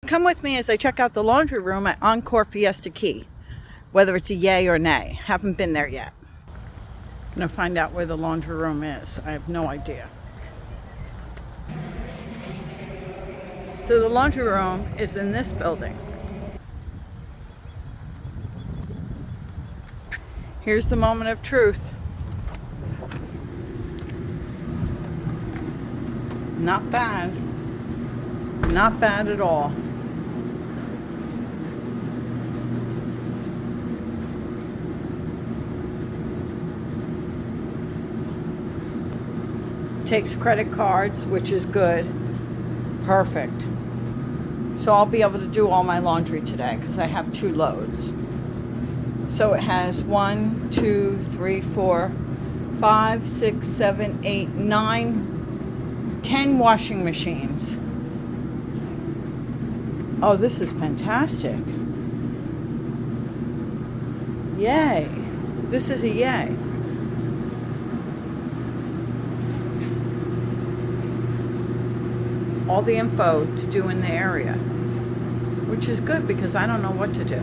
Come with me as I check out the laundry room at Encore Fiesta Key, whether it's a yay or nay. Haven't been there yet. I'm gonna find out where the laundry room is. I have no idea. So the laundry room is in this building. Here's the moment of truth. Not bad. Not bad at all. Takes credit cards, which is good. Perfect. So I'll be able to do all my laundry today because I have 2 loads. So it has 1, 2, 3, 4, 5, 6, 7, 8, 9, 10 washing machines. Oh, this is fantastic. Yay. This is a yay. All the info to do in the area, which is good because I don't know what to do.